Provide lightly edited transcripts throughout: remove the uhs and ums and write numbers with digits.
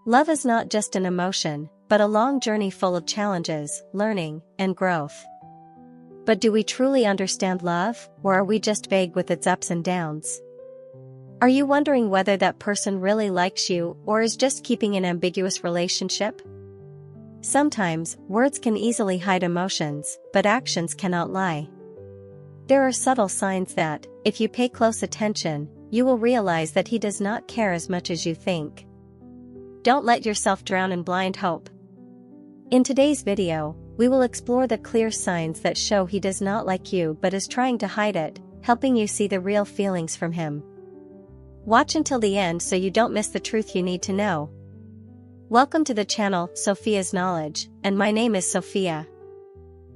Love is not just an emotion, but a long journey full of challenges, learning, and growth. But do we truly understand love, or are we just vague with its ups and downs? Are you wondering whether that person really likes you or is just keeping an ambiguous relationship? Sometimes, words can easily hide emotions, but actions cannot lie. There are subtle signs that, if you pay close attention, you will realize that he does not care as much as you think. Don't let yourself drown in blind hope. In today's video, we will explore the clear signs that show he does not like you but is trying to hide it, helping you see the real feelings from him. Watch until the end so you don't miss the truth you need to know. Welcome to the channel Sophia's Knowledge, and my name is Sophia.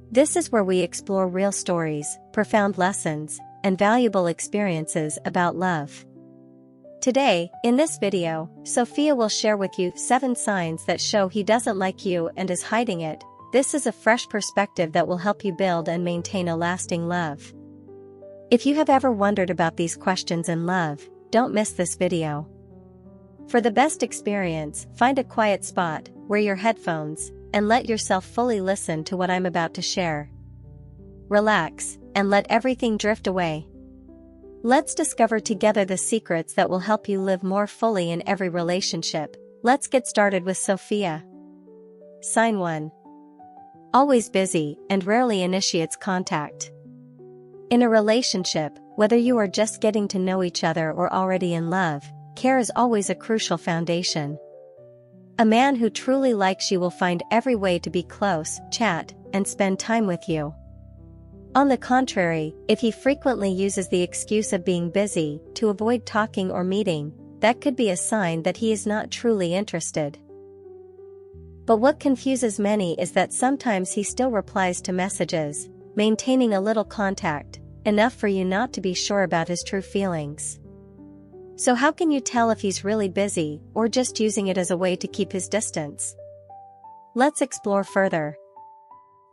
This is where we explore real stories, profound lessons, and valuable experiences about love. Today, in this video, Sophia will share with you 7 signs that show he doesn't like you and is hiding it. This is a fresh perspective that will help you build and maintain a lasting love. If you have ever wondered about these questions in love, don't miss this video. For the best experience, find a quiet spot, wear your headphones, and let yourself fully listen to what I'm about to share. Relax, and let everything drift away. Let's discover together the secrets that will help you live more fully in every relationship. Let's get started with Sophia. Sign 1. Always busy and rarely initiates contact. In a relationship, whether you are just getting to know each other or already in love, care is always a crucial foundation. A man who truly likes you will find every way to be close, chat, and spend time with you. On the contrary, if he frequently uses the excuse of being busy to avoid talking or meeting, that could be a sign that he is not truly interested. But what confuses many is that sometimes he still replies to messages, maintaining a little contact, enough for you not to be sure about his true feelings. So how can you tell if he's really busy or just using it as a way to keep his distance? Let's explore further.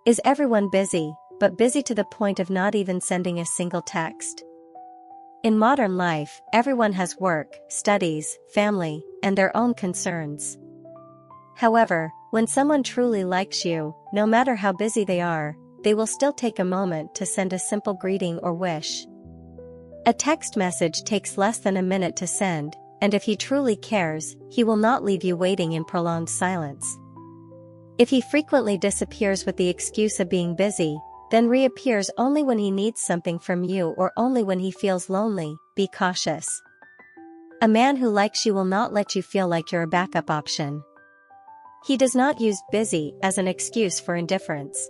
Is everyone busy, but busy to the point of not even sending a single text? In modern life, everyone has work, studies, family, and their own concerns. However, when someone truly likes you, no matter how busy they are, they will still take a moment to send a simple greeting or wish. A text message takes less than a minute to send, and if he truly cares, he will not leave you waiting in prolonged silence. If he frequently disappears with the excuse of being busy, then reappears only when he needs something from you or only when he feels lonely, be cautious. A man who likes you will not let you feel like you're a backup option. He does not use busy as an excuse for indifference.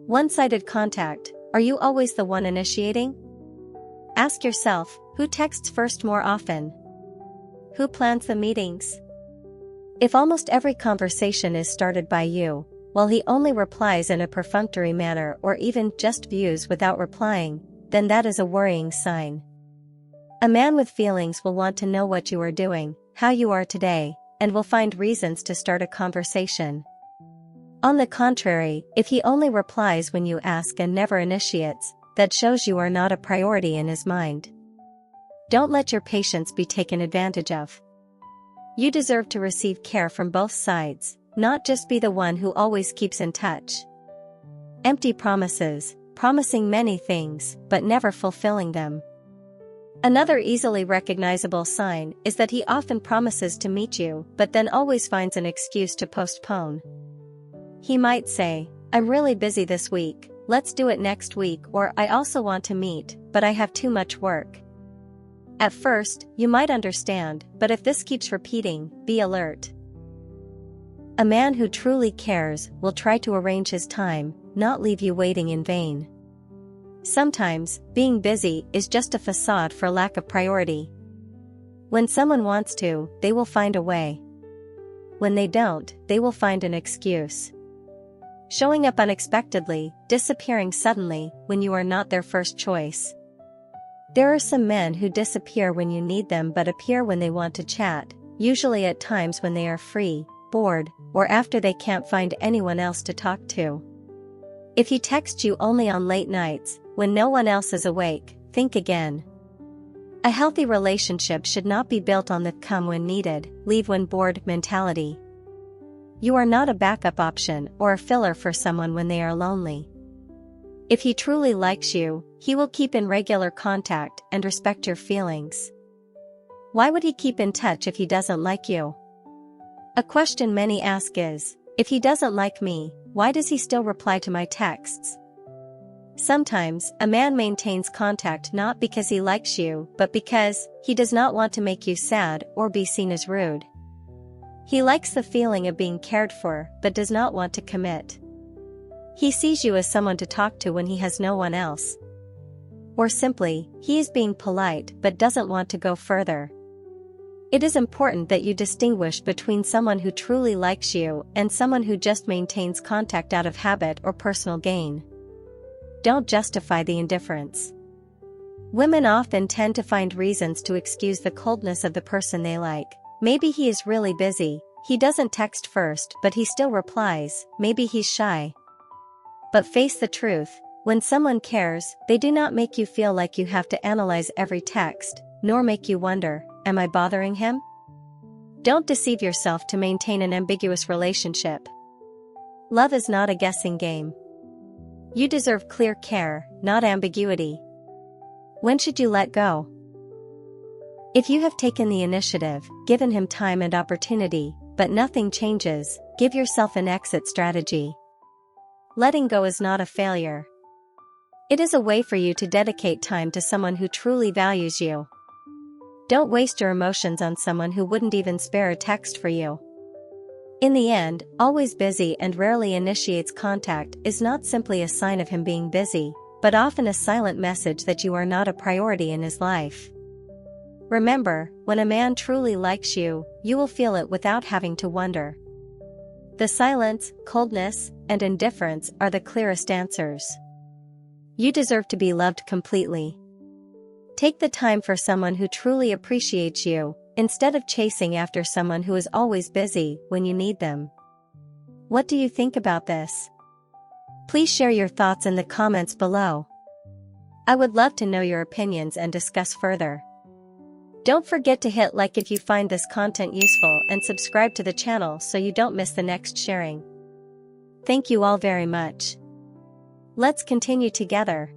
One-sided contact, are you always the one initiating? Ask yourself, who texts first more often? Who plans the meetings? If almost every conversation is started by you, while he only replies in a perfunctory manner or even just views without replying, then that is a worrying sign. A man with feelings will want to know what you are doing, how you are today, and will find reasons to start a conversation. On the contrary, if he only replies when you ask and never initiates, that shows you are not a priority in his mind. Don't let your patience be taken advantage of. You deserve to receive care from both sides, not just be the one who always keeps in touch. Empty promises, promising many things, but never fulfilling them. Another easily recognizable sign is that he often promises to meet you, but then always finds an excuse to postpone. He might say, "I'm really busy this week, let's do it next week," or "I also want to meet, but I have too much work." At first, you might understand, but if this keeps repeating, be alert. A man who truly cares will try to arrange his time, not leave you waiting in vain. Sometimes, being busy is just a facade for lack of priority. When someone wants to, they will find a way. When they don't, they will find an excuse. Showing up unexpectedly, disappearing suddenly, when you are not their first choice. There are some men who disappear when you need them but appear when they want to chat, usually at times when they are free, bored, or after they can't find anyone else to talk to. If he texts you only on late nights, when no one else is awake, think again. A healthy relationship should not be built on the come when needed, leave when bored mentality. You are not a backup option or a filler for someone when they are lonely. If he truly likes you, he will keep in regular contact and respect your feelings. Why would he keep in touch if he doesn't like you? A question many ask is, if he doesn't like me, why does he still reply to my texts? Sometimes, a man maintains contact not because he likes you, but because he does not want to make you sad or be seen as rude. He likes the feeling of being cared for, but does not want to commit. He sees you as someone to talk to when he has no one else. Or simply, he is being polite but doesn't want to go further. It is important that you distinguish between someone who truly likes you and someone who just maintains contact out of habit or personal gain. Don't justify the indifference. Women often tend to find reasons to excuse the coldness of the person they like. Maybe he is really busy, he doesn't text first but he still replies, maybe he's shy. But face the truth, when someone cares, they do not make you feel like you have to analyze every text, nor make you wonder, am I bothering him? Don't deceive yourself to maintain an ambiguous relationship. Love is not a guessing game. You deserve clear care, not ambiguity. When should you let go? If you have taken the initiative, given him time and opportunity, but nothing changes, give yourself an exit strategy. Letting go is not a failure. It is a way for you to dedicate time to someone who truly values you. Don't waste your emotions on someone who wouldn't even spare a text for you. In the end, always busy and rarely initiates contact is not simply a sign of him being busy, but often a silent message that you are not a priority in his life. Remember, when a man truly likes you, you will feel it without having to wonder. The silence, coldness, and indifference are the clearest answers. You deserve to be loved completely. Take the time for someone who truly appreciates you, instead of chasing after someone who is always busy when you need them. What do you think about this? Please share your thoughts in the comments below. I would love to know your opinions and discuss further. Don't forget to hit like if you find this content useful and subscribe to the channel so you don't miss the next sharing. Thank you all very much. Let's continue together.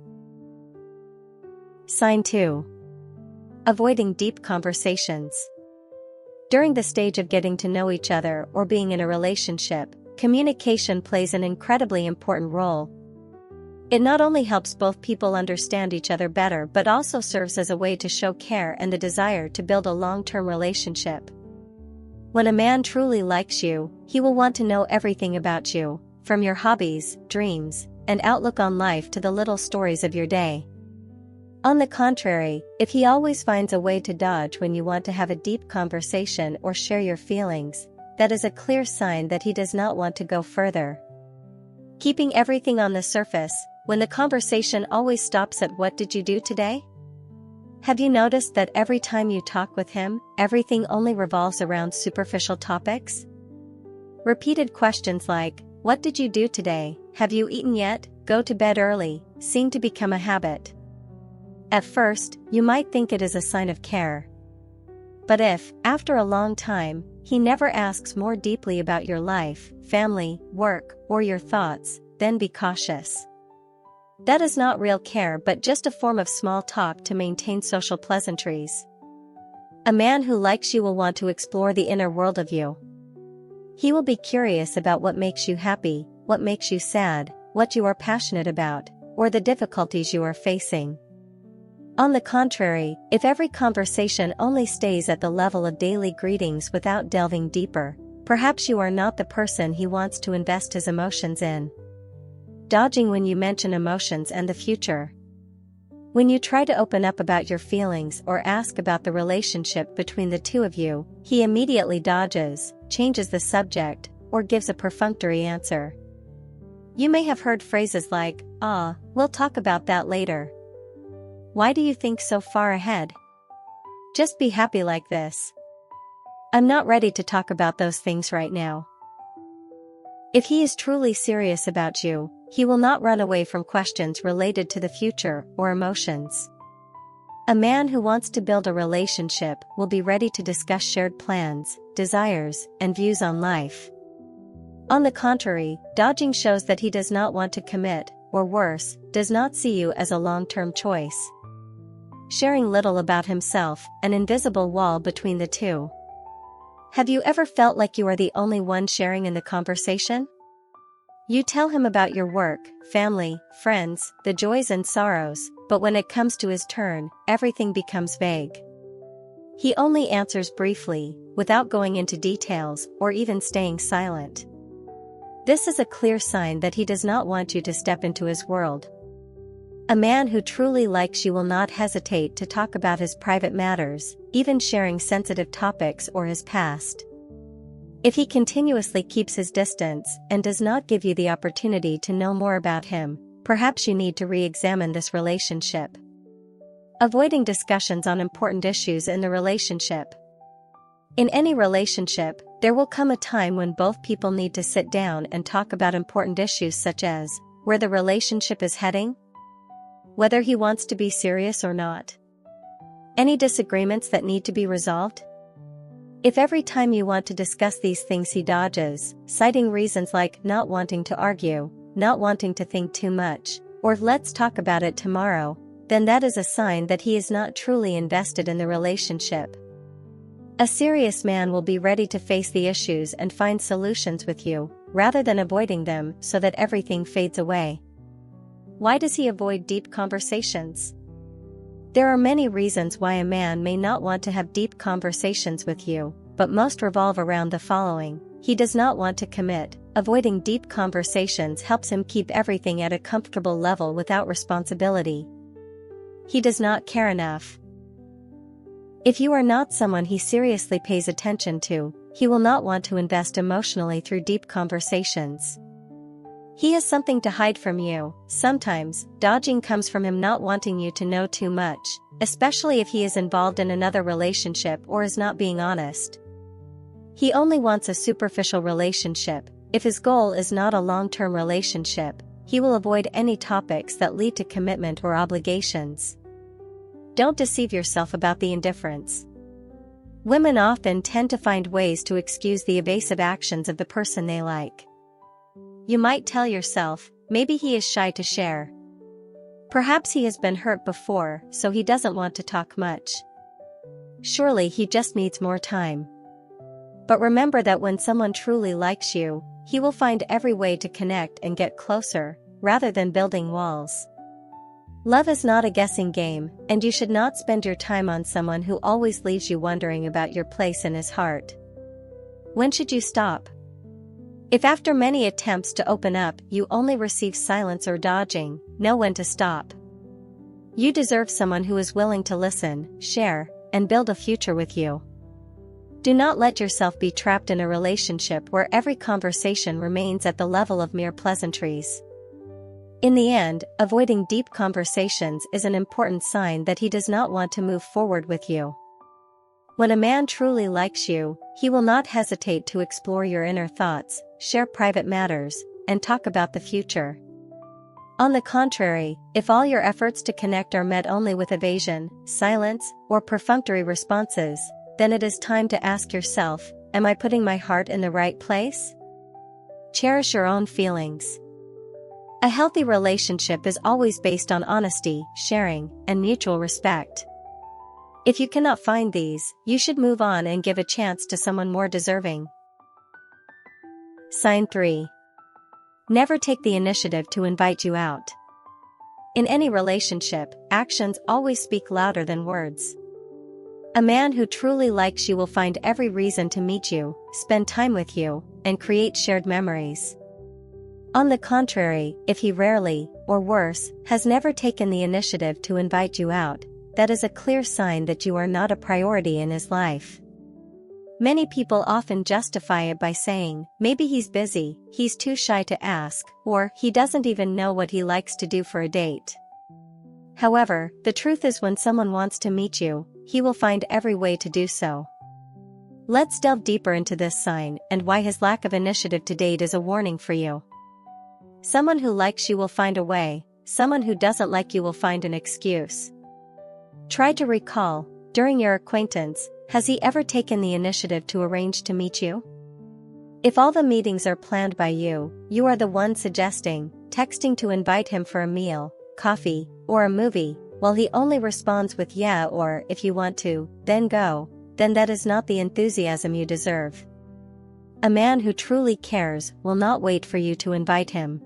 Sign 2. Avoiding deep conversations. During the stage of getting to know each other or being in a relationship, communication plays an incredibly important role. It not only helps both people understand each other better but also serves as a way to show care and the desire to build a long-term relationship. When a man truly likes you, he will want to know everything about you, from your hobbies, dreams, and outlook on life to the little stories of your day. On the contrary, if he always finds a way to dodge when you want to have a deep conversation or share your feelings, that is a clear sign that he does not want to go further. Keeping everything on the surface, when the conversation always stops at "What did you do today?" Have you noticed that every time you talk with him, everything only revolves around superficial topics? Repeated questions like, "What did you do today? Have you eaten yet? Go to bed early," seem to become a habit. At first, you might think it is a sign of care. But if, after a long time, he never asks more deeply about your life, family, work, or your thoughts, then be cautious. That is not real care but just a form of small talk to maintain social pleasantries. A man who likes you will want to explore the inner world of you. He will be curious about what makes you happy, what makes you sad, what you are passionate about, or the difficulties you are facing. On the contrary, if every conversation only stays at the level of daily greetings without delving deeper, perhaps you are not the person he wants to invest his emotions in. Dodging when you mention emotions and the future. When you try to open up about your feelings or ask about the relationship between the two of you, he immediately dodges, changes the subject, or gives a perfunctory answer. You may have heard phrases like, we'll talk about that later." Why do you think so far ahead? Just be happy like this. "I'm not ready to talk about those things right now." If he is truly serious about you, he will not run away from questions related to the future or emotions. A man who wants to build a relationship will be ready to discuss shared plans, desires, and views on life. On the contrary, dodging shows that he does not want to commit, or worse, does not see you as a long-term choice. Sharing little about himself, an invisible wall between the two. Have you ever felt like you are the only one sharing in the conversation? You tell him about your work, family, friends, the joys and sorrows, but when it comes to his turn, everything becomes vague. He only answers briefly, without going into details, or even staying silent. This is a clear sign that he does not want you to step into his world. A man who truly likes you will not hesitate to talk about his private matters, even sharing sensitive topics or his past. If he continuously keeps his distance and does not give you the opportunity to know more about him, perhaps you need to re-examine this relationship. Avoiding discussions on important issues in the relationship. In any relationship, there will come a time when both people need to sit down and talk about important issues such as where the relationship is heading, whether he wants to be serious or not, any disagreements that need to be resolved. If every time you want to discuss these things he dodges, citing reasons like not wanting to argue, not wanting to think too much, or let's talk about it tomorrow, then that is a sign that he is not truly invested in the relationship. A serious man will be ready to face the issues and find solutions with you, rather than avoiding them so that everything fades away. Why does he avoid deep conversations? There are many reasons why a man may not want to have deep conversations with you, but most revolve around the following. He does not want to commit. Avoiding deep conversations helps him keep everything at a comfortable level without responsibility. He does not care enough. If you are not someone he seriously pays attention to, he will not want to invest emotionally through deep conversations. He has something to hide from you. Sometimes, dodging comes from him not wanting you to know too much, especially if he is involved in another relationship or is not being honest. He only wants a superficial relationship. If his goal is not a long-term relationship, he will avoid any topics that lead to commitment or obligations. Don't deceive yourself about the indifference. Women often tend to find ways to excuse the evasive actions of the person they like. You might tell yourself, maybe he is shy to share. Perhaps he has been hurt before, so he doesn't want to talk much. Surely he just needs more time. But remember that when someone truly likes you, he will find every way to connect and get closer, rather than building walls. Love is not a guessing game, and you should not spend your time on someone who always leaves you wondering about your place in his heart. When should you stop? If after many attempts to open up you only receive silence or dodging, know when to stop. You deserve someone who is willing to listen, share, and build a future with you. Do not let yourself be trapped in a relationship where every conversation remains at the level of mere pleasantries. In the end, avoiding deep conversations is an important sign that he does not want to move forward with you. When a man truly likes you, he will not hesitate to explore your inner thoughts, share private matters, and talk about the future. On the contrary, if all your efforts to connect are met only with evasion, silence, or perfunctory responses, then it is time to ask yourself, am I putting my heart in the right place? Cherish your own feelings. A healthy relationship is always based on honesty, sharing, and mutual respect. If you cannot find these, you should move on and give a chance to someone more deserving. Sign 3. Never take the initiative to invite you out. In any relationship, actions always speak louder than words. A man who truly likes you will find every reason to meet you, spend time with you, and create shared memories. On the contrary, if he rarely, or worse, has never taken the initiative to invite you out, that is a clear sign that you are not a priority in his life. Many people often justify it by saying, maybe he's busy, he's too shy to ask, or he doesn't even know what he likes to do for a date. However, the truth is when someone wants to meet you, he will find every way to do so. Let's delve deeper into this sign and why his lack of initiative to date is a warning for you. Someone who likes you will find a way, someone who doesn't like you will find an excuse. Try to recall, during your acquaintance, has he ever taken the initiative to arrange to meet you? If all the meetings are planned by you, you are the one suggesting, texting to invite him for a meal, coffee, or a movie, while he only responds with yeah or if you want to, then go, then that is not the enthusiasm you deserve. A man who truly cares will not wait for you to invite him.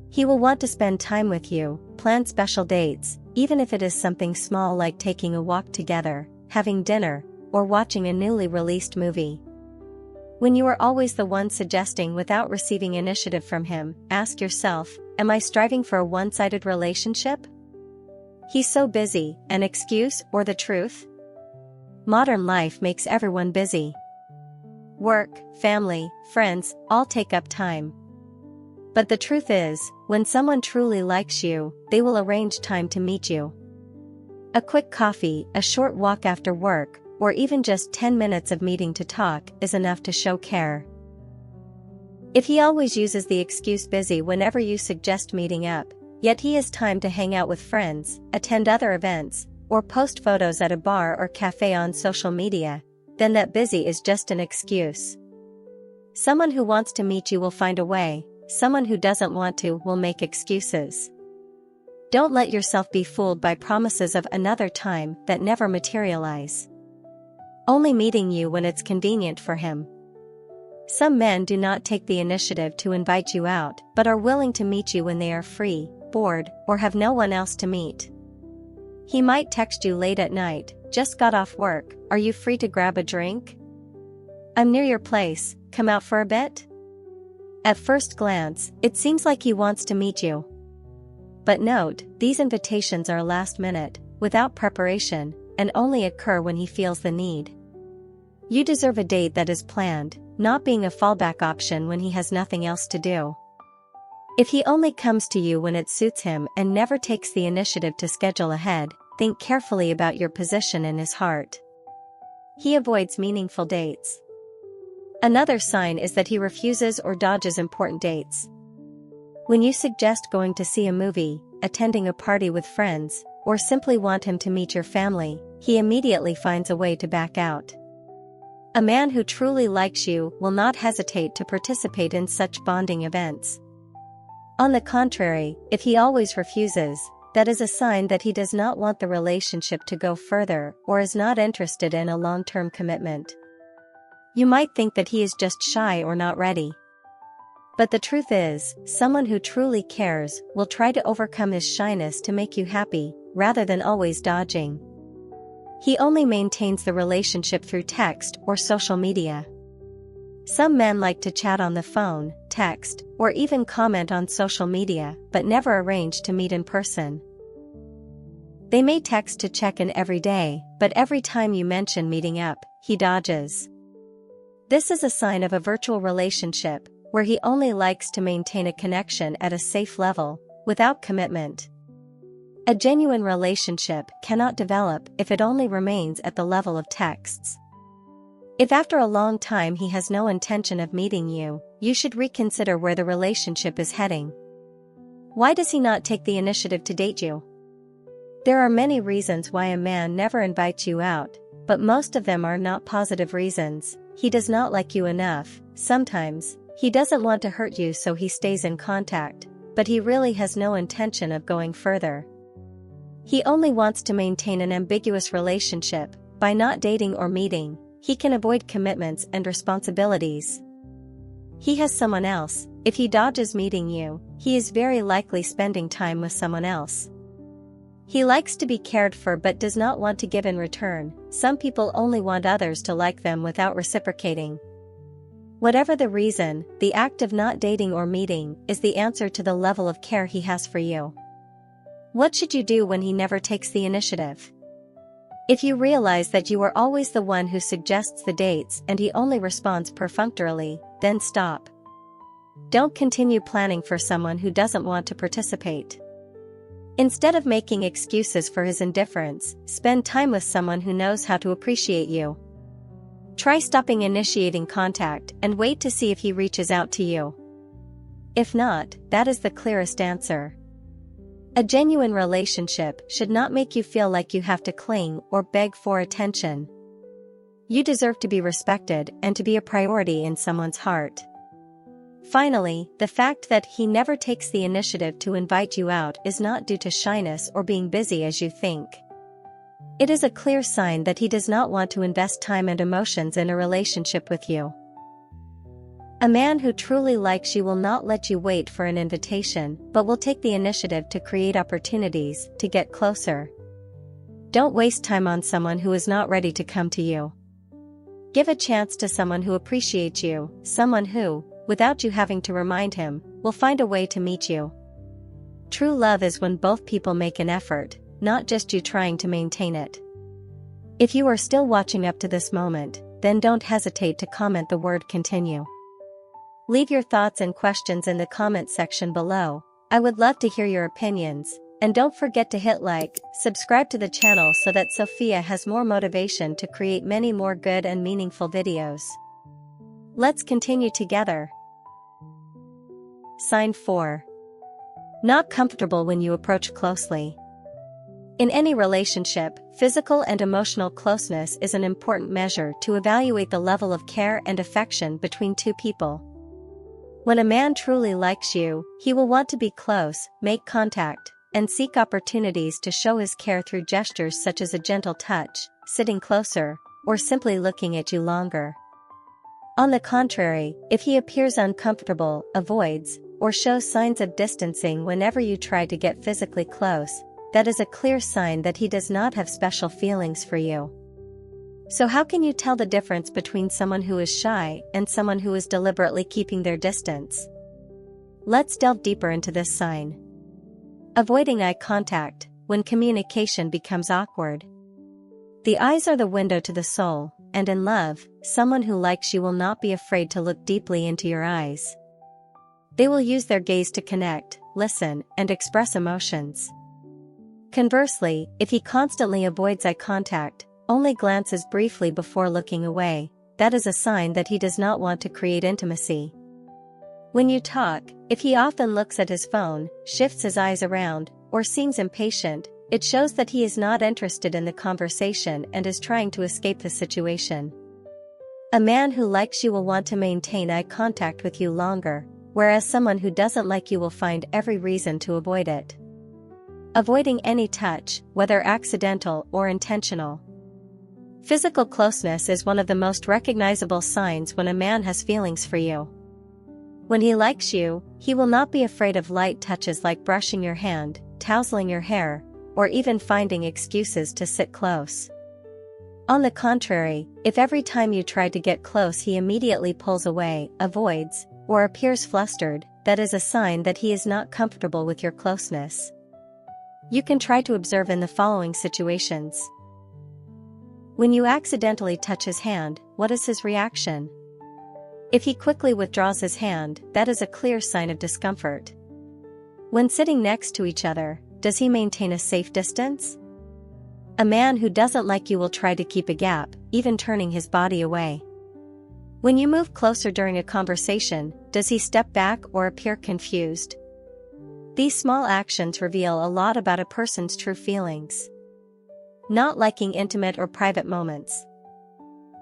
He will want to spend time with you, plan special dates, even if it is something small like taking a walk together, having dinner, or watching a newly released movie. When you are always the one suggesting without receiving initiative from him, ask yourself, am I striving for a one-sided relationship? He's so busy, an excuse or the truth? Modern life makes everyone busy. Work, family, friends, all take up time. But the truth is, when someone truly likes you, they will arrange time to meet you. A quick coffee, a short walk after work, or even just 10 minutes of meeting to talk is enough to show care. If he always uses the excuse busy whenever you suggest meeting up, yet he has time to hang out with friends, attend other events, or post photos at a bar or cafe on social media, then that busy is just an excuse. Someone who wants to meet you will find a way, someone who doesn't want to will make excuses. Don't let yourself be fooled by promises of another time that never materialize. Only meeting you when it's convenient for him. Some men do not take the initiative to invite you out, but are willing to meet you when they are free, bored, or have no one else to meet. He might text you late at night, just got off work, are you free to grab a drink? I'm near your place, come out for a bit? At first glance, it seems like he wants to meet you. But note, these invitations are last minute, without preparation, and only occur when he feels the need. You deserve a date that is planned, not being a fallback option when he has nothing else to do. If he only comes to you when it suits him and never takes the initiative to schedule ahead, think carefully about your position in his heart. He avoids meaningful dates. Another sign is that he refuses or dodges important dates. When you suggest going to see a movie, attending a party with friends, or simply want him to meet your family, he immediately finds a way to back out. A man who truly likes you will not hesitate to participate in such bonding events. On the contrary, if he always refuses, that is a sign that he does not want the relationship to go further or is not interested in a long-term commitment. You might think that he is just shy or not ready. But the truth is, someone who truly cares will try to overcome his shyness to make you happy, rather than always dodging. He only maintains the relationship through text or social media. Some men like to chat on the phone, text, or even comment on social media, but never arrange to meet in person. They may text to check in every day, but every time you mention meeting up, he dodges. This is a sign of a virtual relationship, where he only likes to maintain a connection at a safe level, without commitment. A genuine relationship cannot develop if it only remains at the level of texts. If after a long time he has no intention of meeting you, you should reconsider where the relationship is heading. Why does he not take the initiative to date you? There are many reasons why a man never invites you out, but most of them are not positive reasons. He does not like you enough. Sometimes, he doesn't want to hurt you, so he stays in contact, but he really has no intention of going further. He only wants to maintain an ambiguous relationship. By not dating or meeting, he can avoid commitments and responsibilities. He has someone else. If he dodges meeting you, he is very likely spending time with someone else. He likes to be cared for but does not want to give in return. Some people only want others to like them without reciprocating. Whatever the reason, the act of not dating or meeting is the answer to the level of care he has for you. What should you do when he never takes the initiative? If you realize that you are always the one who suggests the dates and he only responds perfunctorily, then stop. Don't continue planning for someone who doesn't want to participate. Instead of making excuses for his indifference, spend time with someone who knows how to appreciate you. Try stopping initiating contact and wait to see if he reaches out to you. If not, that is the clearest answer. A genuine relationship should not make you feel like you have to cling or beg for attention. You deserve to be respected and to be a priority in someone's heart. Finally, the fact that he never takes the initiative to invite you out is not due to shyness or being busy as you think. It is a clear sign that he does not want to invest time and emotions in a relationship with you. A man who truly likes you will not let you wait for an invitation, but will take the initiative to create opportunities to get closer. Don't waste time on someone who is not ready to come to you. Give a chance to someone who appreciates you, someone who, without you having to remind him, will find a way to meet you. True love is when both people make an effort, not just you trying to maintain it. If you are still watching up to this moment, then don't hesitate to comment the word continue. Leave your thoughts and questions in the comment section below. I would love to hear your opinions, and don't forget to hit like, subscribe to the channel so that Sophia has more motivation to create many more good and meaningful videos. Let's continue together. Sign 4. Not comfortable when you approach closely. In any relationship, physical and emotional closeness is an important measure to evaluate the level of care and affection between two people. When a man truly likes you, he will want to be close, make contact, and seek opportunities to show his care through gestures such as a gentle touch, sitting closer, or simply looking at you longer. On the contrary, if he appears uncomfortable, avoids, or shows signs of distancing whenever you try to get physically close, that is a clear sign that he does not have special feelings for you. So how can you tell the difference between someone who is shy and someone who is deliberately keeping their distance? Let's delve deeper into this sign. Avoiding eye contact, when communication becomes awkward. The eyes are the window to the soul, and in love, someone who likes you will not be afraid to look deeply into your eyes. They will use their gaze to connect, listen, and express emotions. Conversely, if he constantly avoids eye contact, only glances briefly before looking away, that is a sign that he does not want to create intimacy. When you talk, if he often looks at his phone, shifts his eyes around, or seems impatient, it shows that he is not interested in the conversation and is trying to escape the situation. A man who likes you will want to maintain eye contact with you longer, whereas someone who doesn't like you will find every reason to avoid it. Avoiding any touch, whether accidental or intentional. Physical closeness is one of the most recognizable signs when a man has feelings for you. When he likes you, he will not be afraid of light touches like brushing your hand, tousling your hair, or even finding excuses to sit close. On the contrary, if every time you try to get close he immediately pulls away, avoids, or appears flustered, that is a sign that he is not comfortable with your closeness. You can try to observe in the following situations. When you accidentally touch his hand, what is his reaction? If he quickly withdraws his hand, that is a clear sign of discomfort. When sitting next to each other, does he maintain a safe distance? A man who doesn't like you will try to keep a gap, even turning his body away. When you move closer during a conversation, does he step back or appear confused? These small actions reveal a lot about a person's true feelings. Not liking intimate or private moments.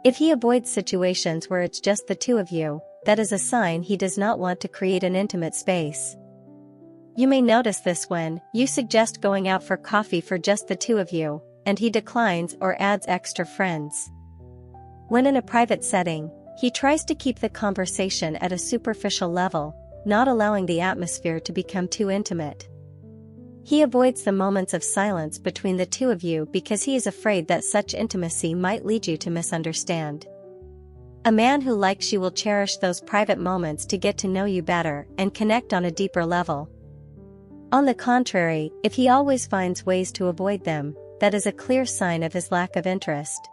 If he avoids situations where it's just the two of you, that is a sign he does not want to create an intimate space. You may notice this when you suggest going out for coffee for just the two of you, and he declines or adds extra friends. When in a private setting, he tries to keep the conversation at a superficial level, not allowing the atmosphere to become too intimate. He avoids the moments of silence between the two of you because he is afraid that such intimacy might lead you to misunderstand. A man who likes you will cherish those private moments to get to know you better and connect on a deeper level. On the contrary, if he always finds ways to avoid them, that is a clear sign of his lack of interest.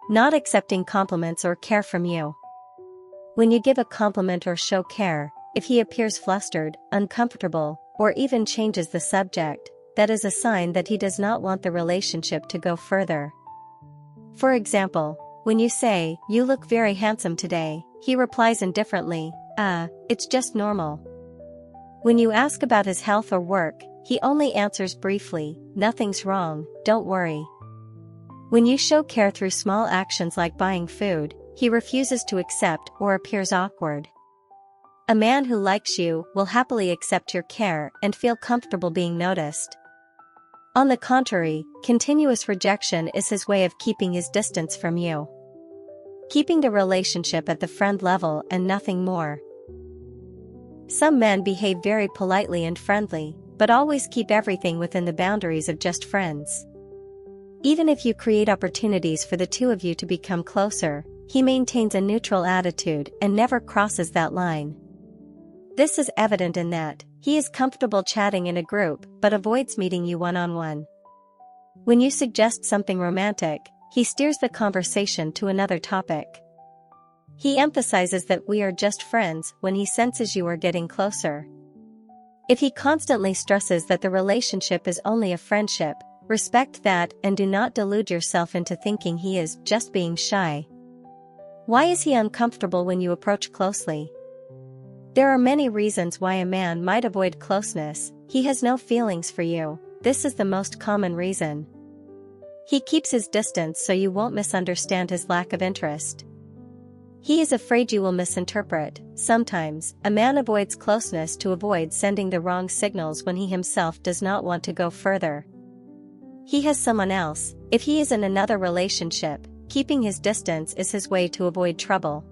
Not accepting compliments or care from you. When you give a compliment or show care, if he appears flustered, uncomfortable, or even changes the subject, that is a sign that he does not want the relationship to go further. For example, when you say, "You look very handsome today," he replies indifferently, "It's just normal." When you ask about his health or work, he only answers briefly, "Nothing's wrong, don't worry." When you show care through small actions like buying food, he refuses to accept or appears awkward. A man who likes you will happily accept your care and feel comfortable being noticed. On the contrary, continuous rejection is his way of keeping his distance from you. Keeping the relationship at the friend level and nothing more. Some men behave very politely and friendly, but always keep everything within the boundaries of just friends. Even if you create opportunities for the two of you to become closer, he maintains a neutral attitude and never crosses that line. This is evident in that he is comfortable chatting in a group but avoids meeting you one-on-one. When you suggest something romantic, he steers the conversation to another topic. He emphasizes that we are just friends when he senses you are getting closer. If he constantly stresses that the relationship is only a friendship, respect that and do not delude yourself into thinking he is just being shy. Why is he uncomfortable when you approach closely? There are many reasons why a man might avoid closeness. He has no feelings for you. This is the most common reason. He keeps his distance so you won't misunderstand his lack of interest. He is afraid you will misinterpret. Sometimes, a man avoids closeness to avoid sending the wrong signals when he himself does not want to go further. He has someone else. If he is in another relationship, keeping his distance is his way to avoid trouble.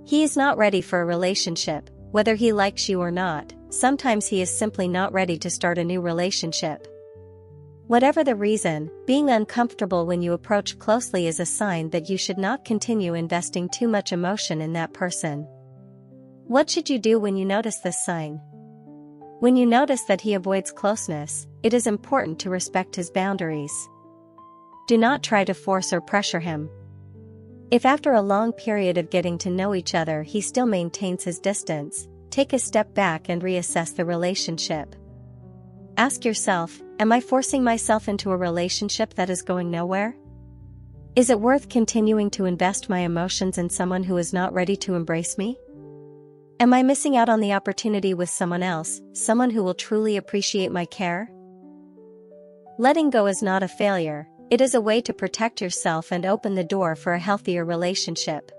He is not ready for a relationship, whether he likes you or not. Sometimes he is simply not ready to start a new relationship. Whatever the reason, being uncomfortable when you approach closely is a sign that you should not continue investing too much emotion in that person. What should you do when you notice this sign? When you notice that he avoids closeness, it is important to respect his boundaries. Do not try to force or pressure him. If after a long period of getting to know each other he still maintains his distance, take a step back and reassess the relationship. Ask yourself, am I forcing myself into a relationship that is going nowhere? Is it worth continuing to invest my emotions in someone who is not ready to embrace me? Am I missing out on the opportunity with someone else, someone who will truly appreciate my care? Letting go is not a failure, it is a way to protect yourself and open the door for a healthier relationship.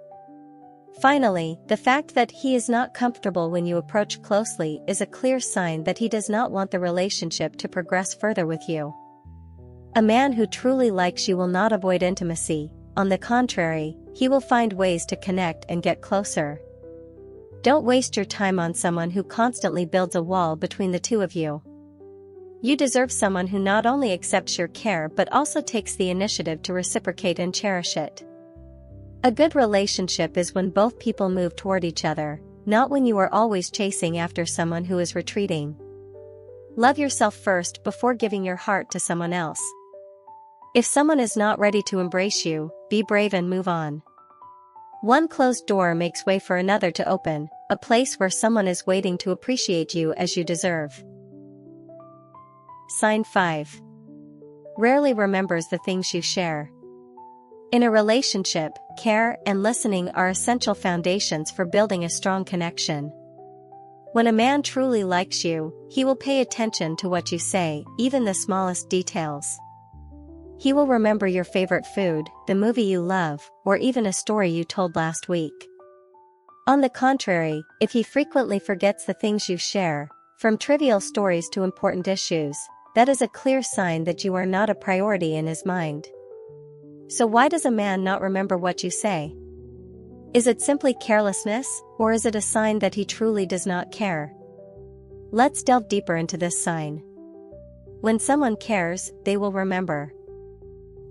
Finally, the fact that he is not comfortable when you approach closely is a clear sign that he does not want the relationship to progress further with you. A man who truly likes you will not avoid intimacy. On the contrary, he will find ways to connect and get closer. Don't waste your time on someone who constantly builds a wall between the two of you. You deserve someone who not only accepts your care but also takes the initiative to reciprocate and cherish it. A good relationship is when both people move toward each other, not when you are always chasing after someone who is retreating. Love yourself first before giving your heart to someone else. If someone is not ready to embrace you, be brave and move on. One closed door makes way for another to open, a place where someone is waiting to appreciate you as you deserve. Sign 5. Rarely remembers the things you share. In a relationship, care and listening are essential foundations for building a strong connection. When a man truly likes you, he will pay attention to what you say, even the smallest details. He will remember your favorite food, the movie you love, or even a story you told last week. On the contrary, if he frequently forgets the things you share, from trivial stories to important issues, that is a clear sign that you are not a priority in his mind. So why does a man not remember what you say? Is it simply carelessness, or is it a sign that he truly does not care? Let's delve deeper into this sign. When someone cares, they will remember.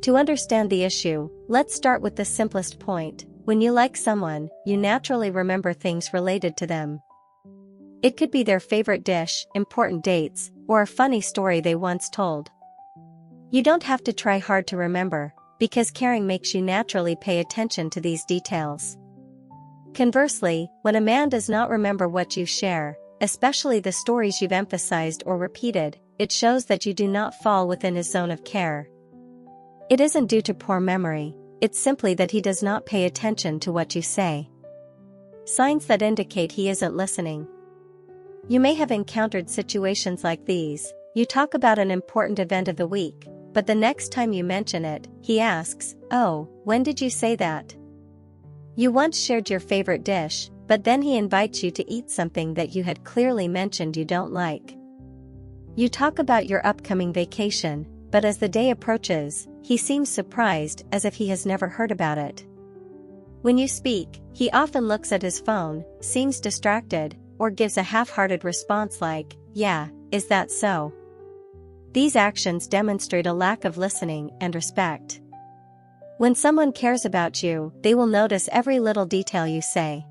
To understand the issue, let's start with the simplest point. When you like someone, you naturally remember things related to them. It could be their favorite dish, important dates, or a funny story they once told. You don't have to try hard to remember, because caring makes you naturally pay attention to these details. Conversely, when a man does not remember what you share, especially the stories you've emphasized or repeated, it shows that you do not fall within his zone of care. It isn't due to poor memory, it's simply that he does not pay attention to what you say. Signs that indicate he isn't listening. You may have encountered situations like these. You talk about an important event of the week, but the next time you mention it, he asks, "Oh, when did you say that?" You once shared your favorite dish, but then he invites you to eat something that you had clearly mentioned you don't like. You talk about your upcoming vacation, but as the day approaches, he seems surprised as if he has never heard about it. When you speak, he often looks at his phone, seems distracted, or gives a half-hearted response like, "Yeah, is that so?" These actions demonstrate a lack of listening and respect. When someone cares about you, they will notice every little detail you say.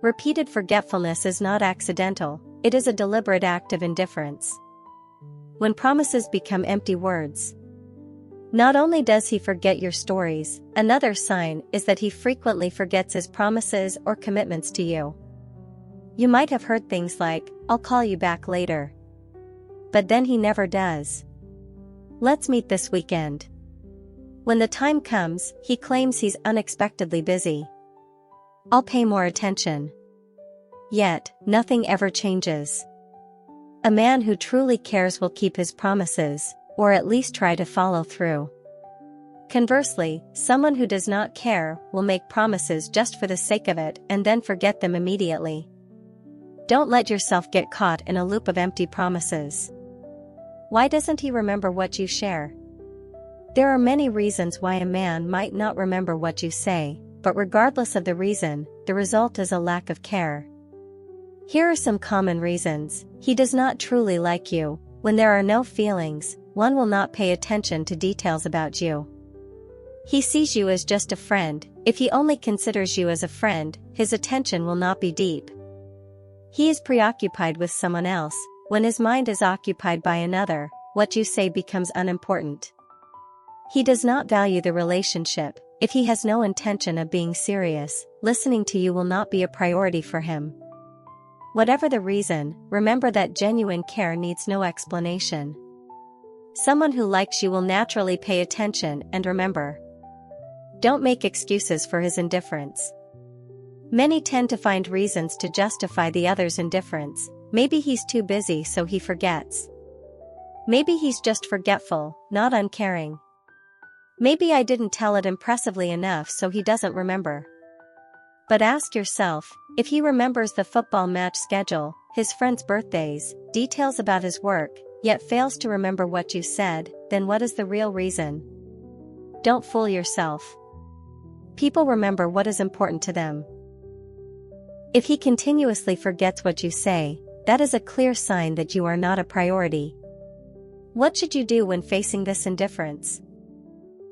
Repeated forgetfulness is not accidental, it is a deliberate act of indifference. When promises become empty words. Not only does he forget your stories, another sign is that he frequently forgets his promises or commitments to you. You might have heard things like, "I'll call you back later." But then he never does. "Let's meet this weekend." When the time comes, he claims he's unexpectedly busy. "I'll pay more attention." Yet, nothing ever changes. A man who truly cares will keep his promises, or at least try to follow through. Conversely, someone who does not care will make promises just for the sake of it and then forget them immediately. Don't let yourself get caught in a loop of empty promises. Why doesn't he remember what you share? There are many reasons why a man might not remember what you say, but regardless of the reason, the result is a lack of care. Here are some common reasons. He does not truly like you. When there are no feelings, one will not pay attention to details about you. He sees you as just a friend. If he only considers you as a friend, his attention will not be deep. He is preoccupied with someone else. When his mind is occupied by another, what you say becomes unimportant. He does not value the relationship. If he has no intention of being serious, listening to you will not be a priority for him. Whatever the reason, remember that genuine care needs no explanation. Someone who likes you will naturally pay attention and remember. Don't make excuses for his indifference. Many tend to find reasons to justify the other's indifference. Maybe he's too busy so he forgets. Maybe he's just forgetful, not uncaring. Maybe I didn't tell it impressively enough so he doesn't remember. But ask yourself, if he remembers the football match schedule, his friends' birthdays, details about his work, yet fails to remember what you said, then what is the real reason? Don't fool yourself. People remember what is important to them. If he continuously forgets what you say, that is a clear sign that you are not a priority. What should you do when facing this indifference?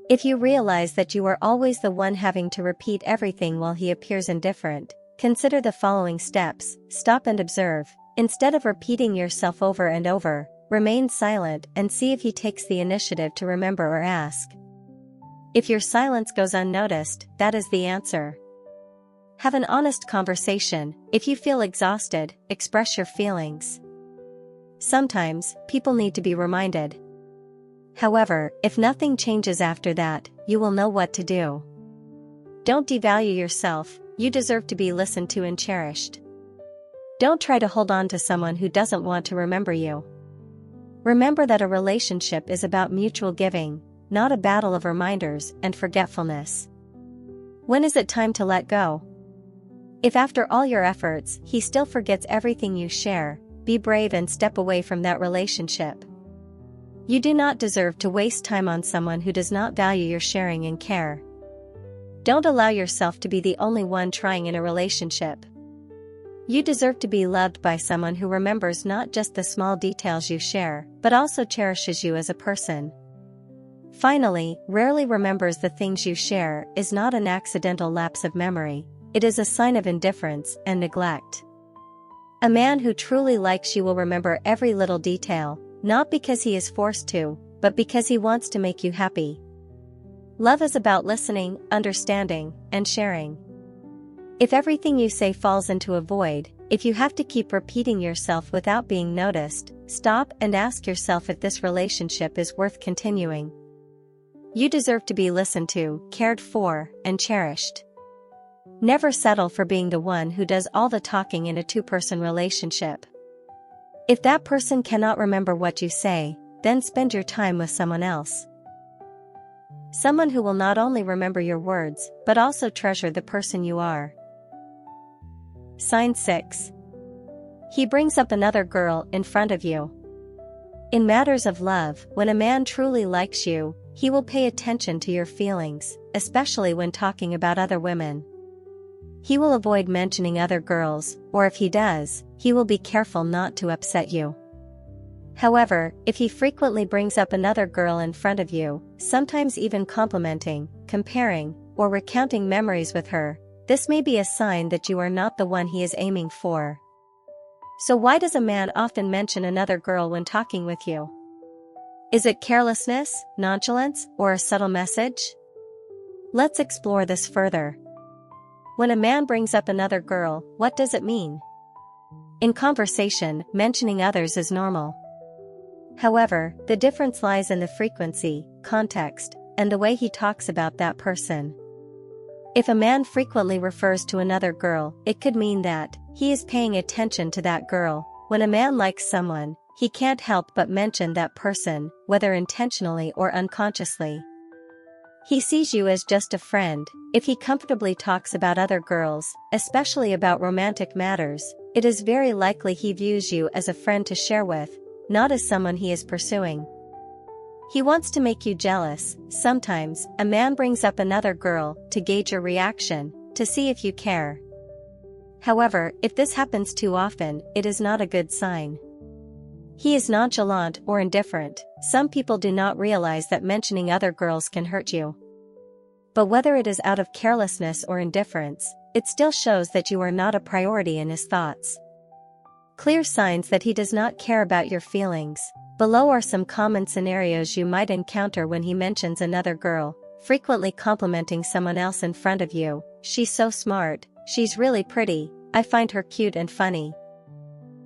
If you realize that you are always the one having to repeat everything while he appears indifferent, consider the following steps. Stop and observe. Instead of repeating yourself over and over, remain silent and see if he takes the initiative to remember or ask. If your silence goes unnoticed, that is the answer. Have an honest conversation. If you feel exhausted, express your feelings. Sometimes, people need to be reminded. However, if nothing changes after that, you will know what to do. Don't devalue yourself. You deserve to be listened to and cherished. Don't try to hold on to someone who doesn't want to remember you. Remember that a relationship is about mutual giving, not a battle of reminders and forgetfulness. When is it time to let go? If after all your efforts, he still forgets everything you share, be brave and step away from that relationship. You do not deserve to waste time on someone who does not value your sharing and care. Don't allow yourself to be the only one trying in a relationship. You deserve to be loved by someone who remembers not just the small details you share, but also cherishes you as a person. Finally, rarely remembers the things you share is not an accidental lapse of memory. It is a sign of indifference and neglect. A man who truly likes you will remember every little detail, not because he is forced to, but because he wants to make you happy. Love is about listening, understanding, and sharing. If everything you say falls into a void, if you have to keep repeating yourself without being noticed, stop and ask yourself if this relationship is worth continuing. You deserve to be listened to, cared for, and cherished. Never settle for being the one who does all the talking in a two-person relationship. If that person cannot remember what you say, then spend your time with someone else. Someone who will not only remember your words, but also treasure the person you are. Sign 6. He brings up another girl in front of you. In matters of love, when a man truly likes you, he will pay attention to your feelings, especially when talking about other women. He will avoid mentioning other girls, or if he does, he will be careful not to upset you. However, if he frequently brings up another girl in front of you, sometimes even complimenting, comparing, or recounting memories with her, this may be a sign that you are not the one he is aiming for. So why does a man often mention another girl when talking with you? Is it carelessness, nonchalance, or a subtle message? Let's explore this further. When a man brings up another girl, what does it mean? In conversation, mentioning others is normal. However, the difference lies in the frequency, context, and the way he talks about that person. If a man frequently refers to another girl, it could mean that he is paying attention to that girl. When a man likes someone, he can't help but mention that person, whether intentionally or unconsciously. He sees you as just a friend. If he comfortably talks about other girls, especially about romantic matters, it is very likely he views you as a friend to share with, not as someone he is pursuing. He wants to make you jealous. Sometimes, a man brings up another girl to gauge your reaction, to see if you care. However, if this happens too often, it is not a good sign. He is nonchalant or indifferent. Some people do not realize that mentioning other girls can hurt you. But whether it is out of carelessness or indifference, it still shows that you are not a priority in his thoughts. Clear signs that he does not care about your feelings. Below are some common scenarios you might encounter when he mentions another girl, frequently complimenting someone else in front of you. She's so smart, she's really pretty, I find her cute and funny.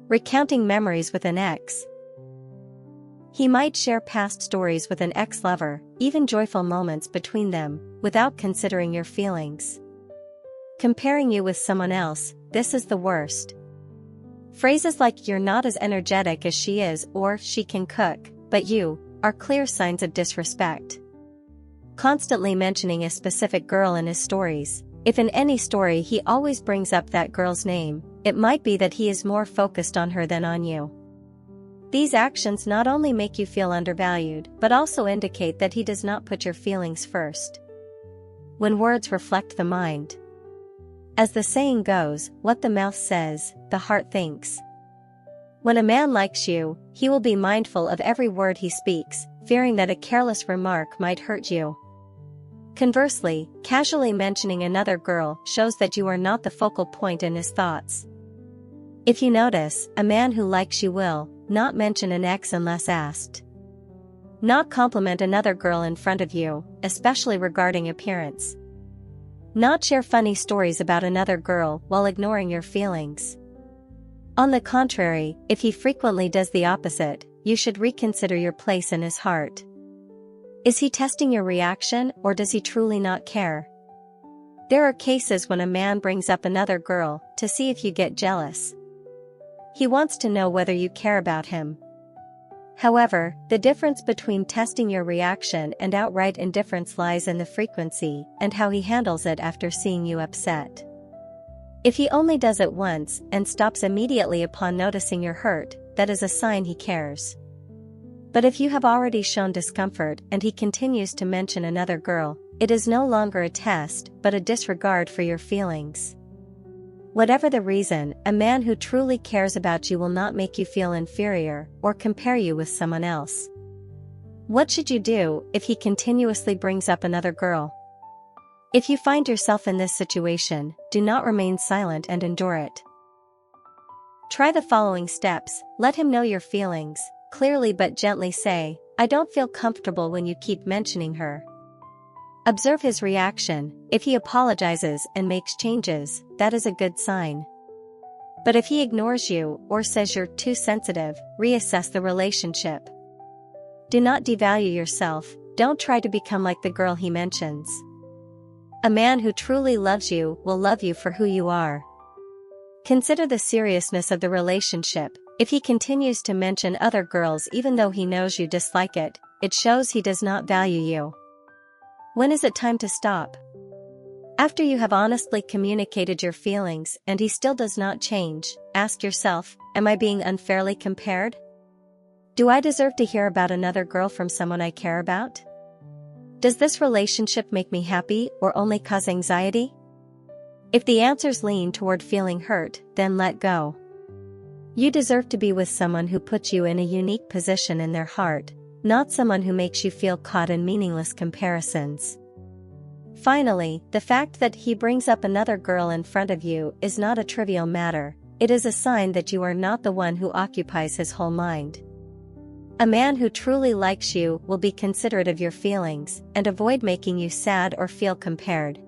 Recounting memories with an ex. He might share past stories with an ex-lover, even joyful moments between them, without considering your feelings. Comparing you with someone else, this is the worst. Phrases like "you're not as energetic as she is" or "she can cook, but you" are clear signs of disrespect. Constantly mentioning a specific girl in his stories. If in any story he always brings up that girl's name, it might be that he is more focused on her than on you. These actions not only make you feel undervalued, but also indicate that he does not put your feelings first. When words reflect the mind. As the saying goes, what the mouth says, the heart thinks. When a man likes you, he will be mindful of every word he speaks, fearing that a careless remark might hurt you. Conversely, casually mentioning another girl shows that you are not the focal point in his thoughts. If you notice, a man who likes you will not mention an ex unless asked. Not compliment another girl in front of you, especially regarding appearance. Not share funny stories about another girl while ignoring your feelings. On the contrary, if he frequently does the opposite, you should reconsider your place in his heart. Is he testing your reaction, or does he truly not care? There are cases when a man brings up another girl to see if you get jealous. He wants to know whether you care about him. However, the difference between testing your reaction and outright indifference lies in the frequency and how he handles it after seeing you upset. If he only does it once and stops immediately upon noticing you're hurt, that is a sign he cares. But if you have already shown discomfort and he continues to mention another girl, it is no longer a test but a disregard for your feelings. Whatever the reason, a man who truly cares about you will not make you feel inferior or compare you with someone else. What should you do if he continuously brings up another girl? If you find yourself in this situation, do not remain silent and endure it. Try the following steps. Let him know your feelings. Clearly but gently say, "I don't feel comfortable when you keep mentioning her." Observe his reaction. If he apologizes and makes changes, that is a good sign. But if he ignores you or says you're too sensitive, reassess the relationship. Do not devalue yourself. Don't try to become like the girl he mentions. A man who truly loves you will love you for who you are. Consider the seriousness of the relationship. If he continues to mention other girls even though he knows you dislike it, it shows he does not value you. When is it time to stop? After you have honestly communicated your feelings and he still does not change, ask yourself, am I being unfairly compared? Do I deserve to hear about another girl from someone I care about? Does this relationship make me happy or only cause anxiety? If the answers lean toward feeling hurt, then let go. You deserve to be with someone who puts you in a unique position in their heart, not someone who makes you feel caught in meaningless comparisons. Finally, the fact that he brings up another girl in front of you is not a trivial matter. It is a sign that you are not the one who occupies his whole mind. A man who truly likes you will be considerate of your feelings and avoid making you sad or feel compared.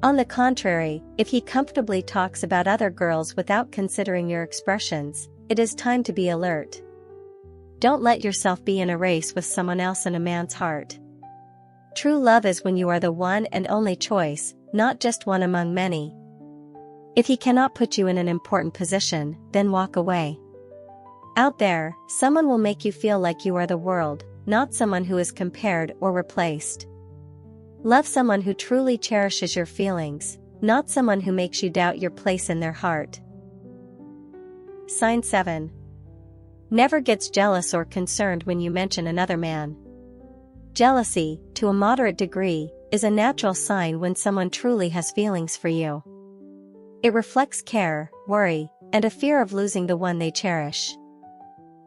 On the contrary, if he comfortably talks about other girls without considering your expressions, it is time to be alert. Don't let yourself be in a race with someone else in a man's heart. True love is when you are the one and only choice, not just one among many. If he cannot put you in an important position, then walk away. Out there, someone will make you feel like you are the world, not someone who is compared or replaced. Love someone who truly cherishes your feelings, not someone who makes you doubt your place in their heart. Sign 7. Never gets jealous or concerned when you mention another man. Jealousy, to a moderate degree, is a natural sign when someone truly has feelings for you. It reflects care, worry, and a fear of losing the one they cherish.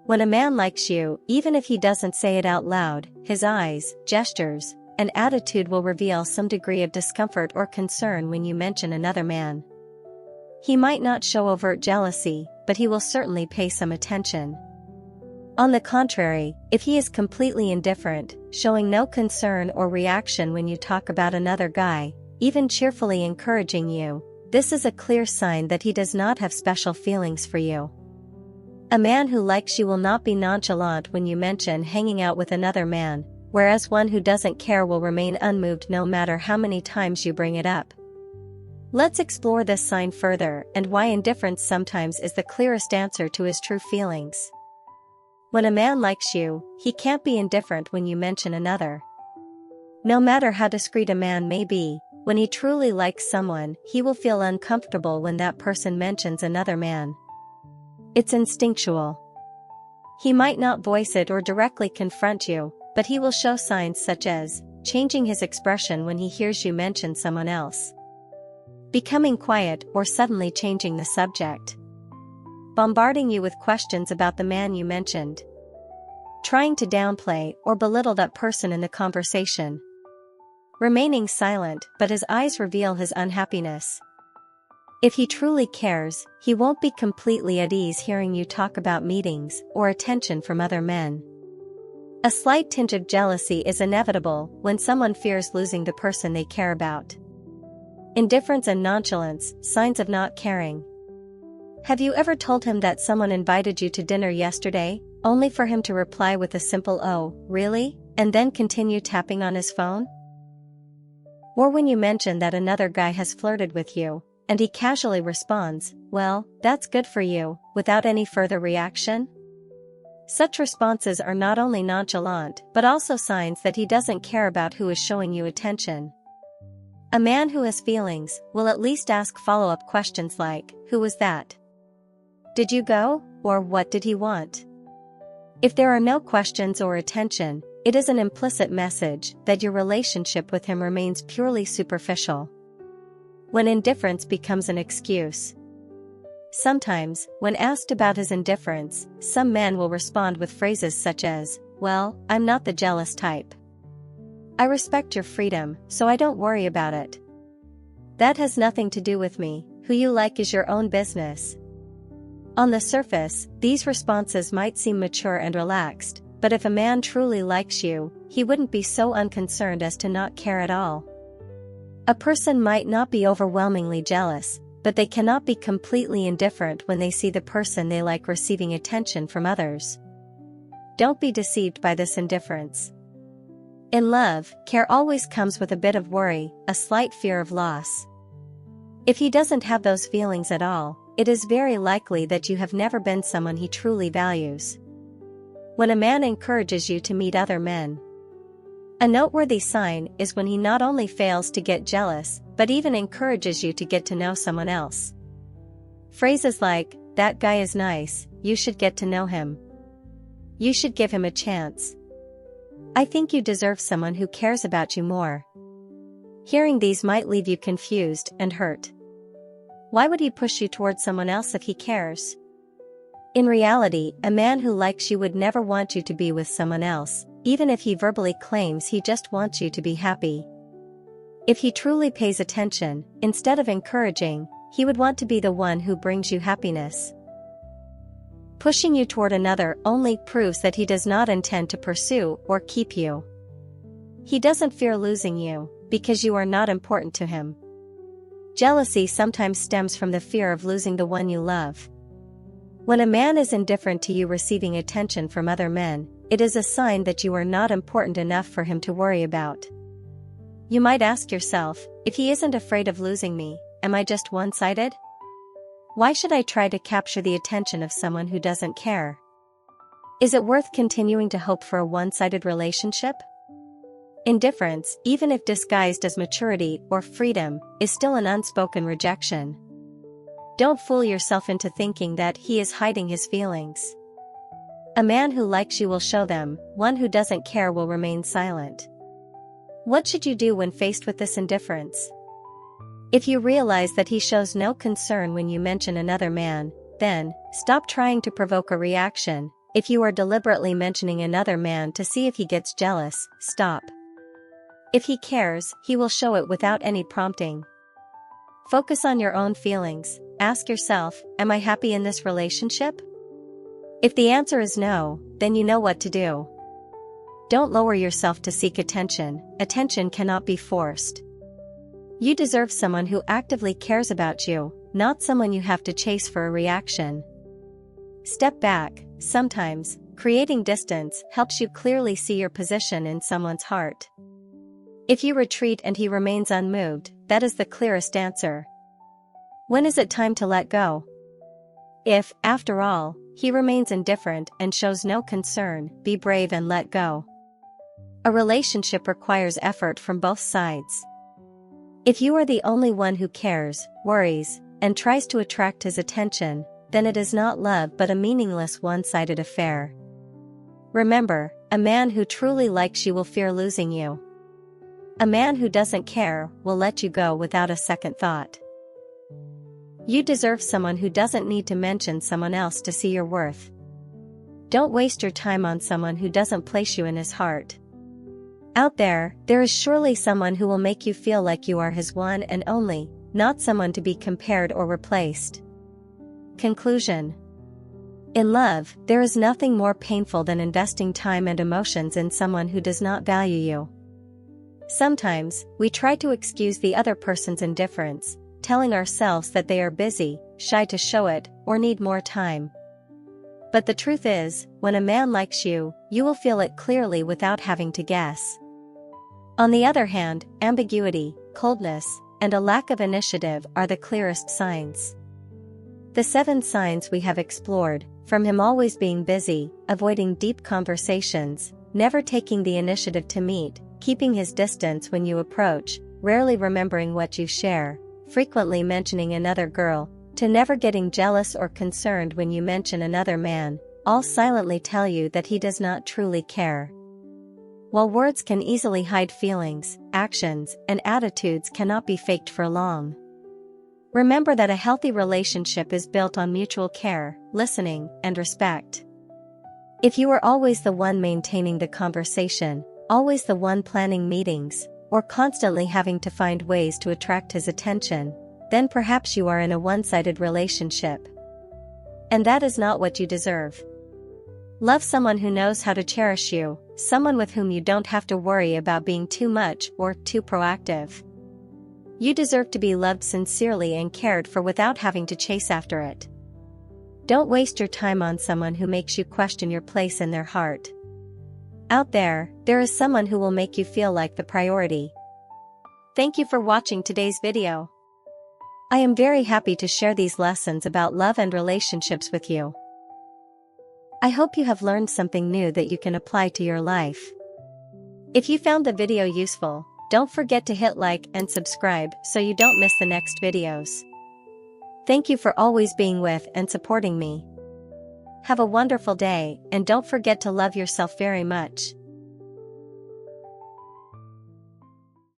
When a man likes you, even if he doesn't say it out loud, his eyes, gestures, and attitude will reveal some degree of discomfort or concern when you mention another man. He might not show overt jealousy, but he will certainly pay some attention. On the contrary, if he is completely indifferent, showing no concern or reaction when you talk about another guy, even cheerfully encouraging you, this is a clear sign that he does not have special feelings for you. A man who likes you will not be nonchalant when you mention hanging out with another man, whereas one who doesn't care will remain unmoved no matter how many times you bring it up. Let's explore this sign further and why indifference sometimes is the clearest answer to his true feelings. When a man likes you, he can't be indifferent when you mention another. No matter how discreet a man may be, when he truly likes someone, he will feel uncomfortable when that person mentions another man. It's instinctual. He might not voice it or directly confront you, but he will show signs such as changing his expression when he hears you mention someone else, becoming quiet or suddenly changing the subject, bombarding you with questions about the man you mentioned, trying to downplay or belittle that person in the conversation, remaining silent but his eyes reveal his unhappiness. If he truly cares, he won't be completely at ease hearing you talk about meetings or attention from other men. A slight tinge of jealousy is inevitable when someone fears losing the person they care about. Indifference and nonchalance, signs of not caring. Have you ever told him that someone invited you to dinner yesterday, only for him to reply with a simple "Oh, really?" and then continue tapping on his phone? Or when you mention that another guy has flirted with you, and he casually responds, "Well, that's good for you," without any further reaction? Such responses are not only nonchalant but also signs that he doesn't care about who is showing you attention. A man who has feelings will at least ask follow-up questions like, "Who was that? Did you go?" or "What did he want?" If there are no questions or attention, it is an implicit message that your relationship with him remains purely superficial. When indifference becomes an excuse. Sometimes, when asked about his indifference, some men will respond with phrases such as, "Well, I'm not the jealous type. I respect your freedom, so I don't worry about it. That has nothing to do with me. Who you like is your own business." On the surface, these responses might seem mature and relaxed, but if a man truly likes you, he wouldn't be so unconcerned as to not care at all. A person might not be overwhelmingly jealous, but they cannot be completely indifferent when they see the person they like receiving attention from others. Don't be deceived by this indifference. In love, care always comes with a bit of worry, a slight fear of loss. If he doesn't have those feelings at all, it is very likely that you have never been someone he truly values. When a man encourages you to meet other men. A noteworthy sign is when he not only fails to get jealous, but even encourages you to get to know someone else. Phrases like, "That guy is nice, you should get to know him. You should give him a chance. I think you deserve someone who cares about you more." Hearing these might leave you confused and hurt. Why would he push you towards someone else if he cares? In reality, a man who likes you would never want you to be with someone else, even if he verbally claims he just wants you to be happy. If he truly pays attention, instead of encouraging, he would want to be the one who brings you happiness. Pushing you toward another only proves that he does not intend to pursue or keep you. He doesn't fear losing you, because you are not important to him. Jealousy sometimes stems from the fear of losing the one you love. When a man is indifferent to you receiving attention from other men, it is a sign that you are not important enough for him to worry about. You might ask yourself, if he isn't afraid of losing me, am I just one-sided? Why should I try to capture the attention of someone who doesn't care? Is it worth continuing to hope for a one-sided relationship? Indifference, even if disguised as maturity or freedom, is still an unspoken rejection. Don't fool yourself into thinking that he is hiding his feelings. A man who likes you will show them, one who doesn't care will remain silent. What should you do when faced with this indifference? If you realize that he shows no concern when you mention another man, then stop trying to provoke a reaction. If you are deliberately mentioning another man to see if he gets jealous, stop. If he cares, he will show it without any prompting. Focus on your own feelings. Ask yourself, am I happy in this relationship? If the answer is no, then you know what to do. Don't lower yourself to seek attention. Attention cannot be forced. You deserve someone who actively cares about you, not someone you have to chase for a reaction. Step back. Sometimes, creating distance helps you clearly see your position in someone's heart. If you retreat and he remains unmoved, that is the clearest answer. When is it time to let go? If, after all, he remains indifferent and shows no concern, be brave and let go. A relationship requires effort from both sides. If you are the only one who cares, worries, and tries to attract his attention, then it is not love but a meaningless one-sided affair. Remember, a man who truly likes you will fear losing you. A man who doesn't care will let you go without a second thought. You deserve someone who doesn't need to mention someone else to see your worth. Don't waste your time on someone who doesn't place you in his heart. Out there is surely someone who will make you feel like you are his one and only, not someone to be compared or replaced. Conclusion. In love, there is nothing more painful than investing time and emotions in someone who does not value you. Sometimes, we try to excuse the other person's indifference, telling ourselves that they are busy, shy to show it, or need more time. But the truth is, when a man likes you, you will feel it clearly without having to guess. On the other hand, ambiguity, coldness, and a lack of initiative are the clearest signs. The 7 signs we have explored, from him always being busy, avoiding deep conversations, never taking the initiative to meet, keeping his distance when you approach, rarely remembering what you share, frequently mentioning another girl, to never getting jealous or concerned when you mention another man, all silently tell you that he does not truly care. While words can easily hide feelings, actions and attitudes cannot be faked for long. Remember that a healthy relationship is built on mutual care, listening, and respect. If you are always the one maintaining the conversation, always the one planning meetings, or constantly having to find ways to attract his attention, then perhaps you are in a one-sided relationship. And that is not what you deserve. Love someone who knows how to cherish you, someone with whom you don't have to worry about being too much or too proactive. You deserve to be loved sincerely and cared for without having to chase after it. Don't waste your time on someone who makes you question your place in their heart. Out there is someone who will make you feel like the priority. Thank you for watching today's video. I am very happy to share these lessons about love and relationships with you. I hope you have learned something new that you can apply to your life. If you found the video useful, don't forget to hit like and subscribe so you don't miss the next videos. Thank you for always being with and supporting me. Have a wonderful day, and don't forget to love yourself very much.